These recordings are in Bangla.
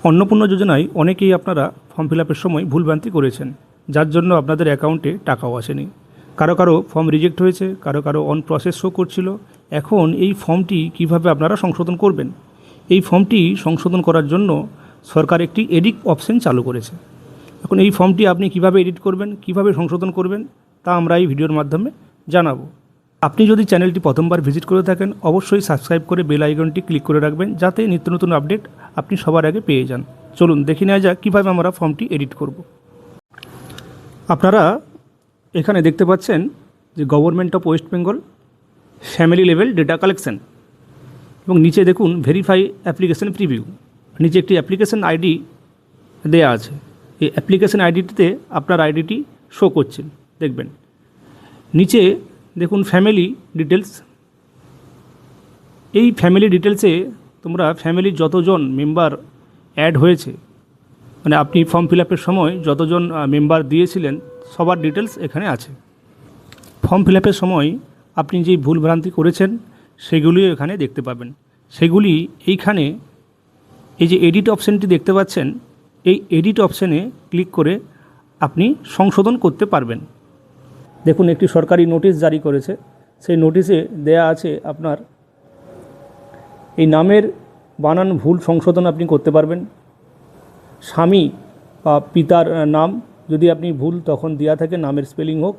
অন্নপূর্ণা যোজনায় অনেকেই আপনারা ফর্ম ফিল আপের সময় ভুলভ্রান্তি করেছেন, যার জন্য আপনাদের অ্যাকাউন্টে টাকাও আসেনি। কারো কারো ফর্ম রিজেক্ট হয়েছে, কারো কারো অন প্রসেস শো করছিল। এখন এই ফর্মটি কিভাবে আপনারা সংশোধন করবেন? এই ফর্মটি সংশোধন করার জন্য সরকার একটি এডিট অপশন চালু করেছে। এখন এই ফর্মটি আপনি কিভাবে এডিট করবেন, কিভাবে সংশোধন করবেন, তা আমরা এই ভিডিওর মাধ্যমে জানাবো। আপনি যদি চ্যানেলটি প্রথমবার ভিজিট করে থাকেন, অবশ্যই সাবস্ক্রাইব করে বেল আইকনটি ক্লিক করে রাখবেন, যাতে নিত্য নতুন আপডেট আপনি সবার আগে পেয়ে যান। চলুন দেখে নেওয়া যাক কীভাবে আমরা ফর্মটি এডিট করব। আপনারা এখানে দেখতে পাচ্ছেন যে government of West Bengal family level data collection, এবং নিচে দেখুন ভেরিফাই অ্যাপ্লিকেশন প্রিভিউ। নিচে একটি অ্যাপ্লিকেশন আইডি দেয়া আছে। এই অ্যাপ্লিকেশন আইডিটিতে আপনার আইডিটি শো করছে, দেখবেন। নিচে দেখুন ফ্যামিলি ডিটেলস। এই ফ্যামিলি ডিটেলসে তোমরা ফ্যামিলির যতজন মেম্বার অ্যাড হয়েছে, মানে আপনি ফর্ম ফিল আপের সময় যতজন মেম্বার দিয়েছিলেন, সবার ডিটেলস এখানে আছে। ফর্ম ফিল আপের সময় আপনি যেই ভুলভ্রান্তি করেছেন সেগুলিও এখানে দেখতে পাবেন। সেগুলি এইখানে এই যে এডিট অপশানটি দেখতে পাচ্ছেন, এই এডিট অপশানে ক্লিক করে আপনি সংশোধন করতে পারবেন। দেখুন একটি সরকারি নোটিশ জারি করেছে, সেই নোটিশে দেয়া আছে আপনার এই নামের বানান ভুল সংশোধন আপনি করতে পারবেন। স্বামী বা পিতার নাম যদি আপনি ভুল তখন দেওয়া থাকে, নামের স্পেলিং হোক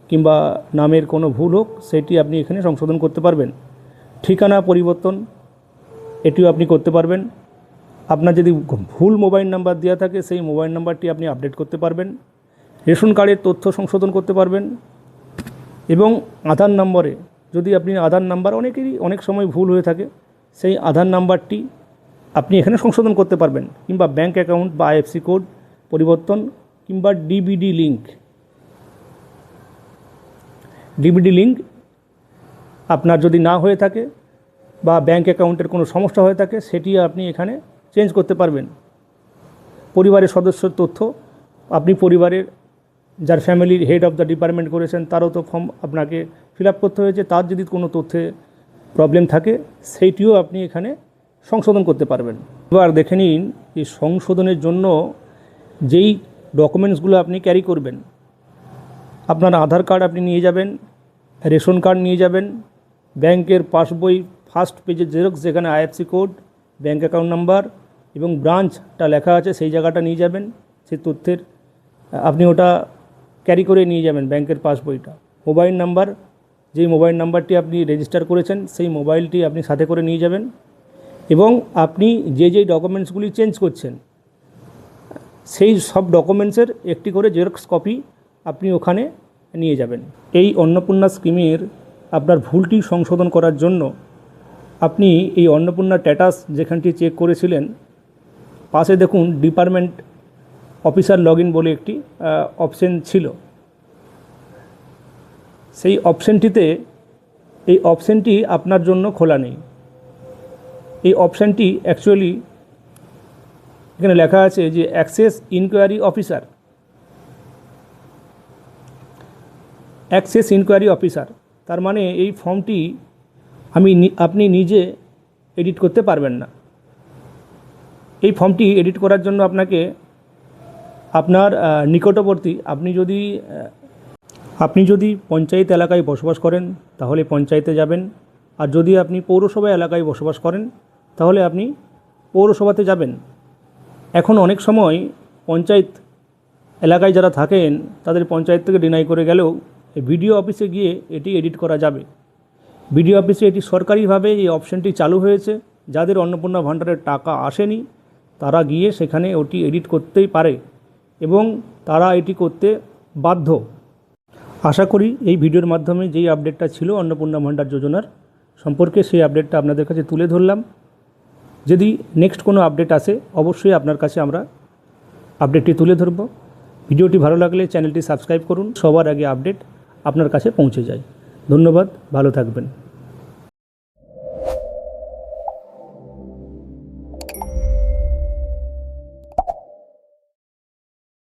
কিংবা নামের কোনো ভুল হোক, সেটি আপনি এখানে সংশোধন করতে পারবেন। ঠিকানা পরিবর্তন, এটিও আপনি করতে পারবেন। আপনার যদি ভুল মোবাইল নাম্বার দেওয়া থাকে, সেই মোবাইল নাম্বারটি আপনি আপডেট করতে পারবেন। রেশন কার্ডের তথ্য সংশোধন করতে পারবেন। এবং আধার নম্বরে যদি আপনি আধার নাম্বার, অনেকেরই অনেক সময় ভুল হয়ে থাকে, সেই আধার নাম্বারটি আপনি এখানে সংশোধন করতে পারবেন। কিংবা ব্যাঙ্ক অ্যাকাউন্ট বা আইএফসি কোড পরিবর্তন, কিংবা ডিবিডি লিঙ্ক আপনার যদি না হয়ে থাকে বা ব্যাঙ্ক অ্যাকাউন্টের কোনো সমস্যা হয়ে থাকে, সেটি আপনি এখানে চেঞ্জ করতে পারবেন। পরিবারের সদস্যর তথ্য, আপনি পরিবারের যার ফ্যামিলির হেড অফ দ্য ডিপার্টমেন্ট করেছেন তারও তো ফর্ম আপনাকে ফিল আপ করতে হয়েছে, তার যদি কোনো তথ্যে প্রবলেম থাকে সেইটিও আপনি এখানে সংশোধন করতে পারবেন। এবার দেখে নিন এই সংশোধনের জন্য যেই ডকুমেন্টসগুলো আপনি ক্যারি করবেন। আপনার আধার কার্ড আপনি নিয়ে যাবেন, রেশন কার্ড নিয়ে যাবেন, ব্যাংকের পাসবই ফার্স্ট পেজের জেরক্স যেখানে IFC code, bank account number এবং ব্রাঞ্চটা লেখা আছে সেই জায়গাটা নিয়ে যাবেন। সেই তথ্যের আপনি ওটা ক্যারি করে নিয়ে যাবেন, ব্যাংকের পাসবইটা। মোবাইল নাম্বার, যেই মোবাইল নাম্বারটি আপনি রেজিস্টার করেছেন সেই মোবাইলটি আপনি সাথে করে নিয়ে যাবেন। এবং আপনি যেই ডকুমেন্টসগুলি চেঞ্জ করছেন সেই সব ডকুমেন্টসের একটি করে জেরক্স কপি আপনি ওখানে নিয়ে যাবেন। এই অন্নপূর্ণা স্কিমের আপনার ভুলটি সংশোধন করার জন্য আপনি এই অন্নপূর্ণা স্ট্যাটাস যেখানটি চেক করেছিলেন, পাশে দেখুন ডিপার্টমেন্ট অফিসার লগইন বলে একটি অপশন ছিল। সেই অপশানটিতে, এই অপশানটি আপনার জন্য খোলা নেই। এই অপশানটি অ্যাকচুয়ালি এখানে লেখা আছে যে অ্যাক্সেস ইনকোয়ারি অফিসার। তার মানে এই ফর্মটি আপনি নিজে এডিট করতে পারবেন না। এই ফর্মটি এডিট করার জন্য আপনাকে আপনার নিকটবর্তী, আপনি যদি পঞ্চায়েত এলাকায় বসবাস করেন তাহলে পঞ্চায়েতে যাবেন, আর যদি আপনি পৌরসভা এলাকায় বসবাস করেন তাহলে আপনি পৌরসভাতে যাবেন। এখন অনেক সময় পঞ্চায়েত এলাকায় যারা থাকেন তাদের পঞ্চায়েত থেকে ডিনাই করে গেলেও বিডিও অফিসে গিয়ে এটি এডিট করা যাবে। বিডিও অফিসে এটি সরকারিভাবে এই অপশানটি চালু হয়েছে। যাদের অন্নপূর্ণা ভাণ্ডারের টাকা আসেনি তারা গিয়ে সেখানে ওটি এডিট করতেই পারে এবং তারা এটি করতে বাধ্য। আশা করি এই ভিডিওর মাধ্যমে যেই আপডেটটা ছিল অন্নপূর্ণা ভাণ্ডার যোজনার সম্পর্কে, সেই আপডেটটা আপনাদের কাছে তুলে ধরলাম। যদি নেক্সট কোনো আপডেট আসে অবশ্যই আপনার কাছে আমরা আপডেটটি তুলে ধরব। ভিডিওটি ভালো লাগলে চ্যানেলটি সাবস্ক্রাইব করুন, সবার আগে আপডেট আপনার কাছে পৌঁছে যায়। ধন্যবাদ, ভালো থাকবেন।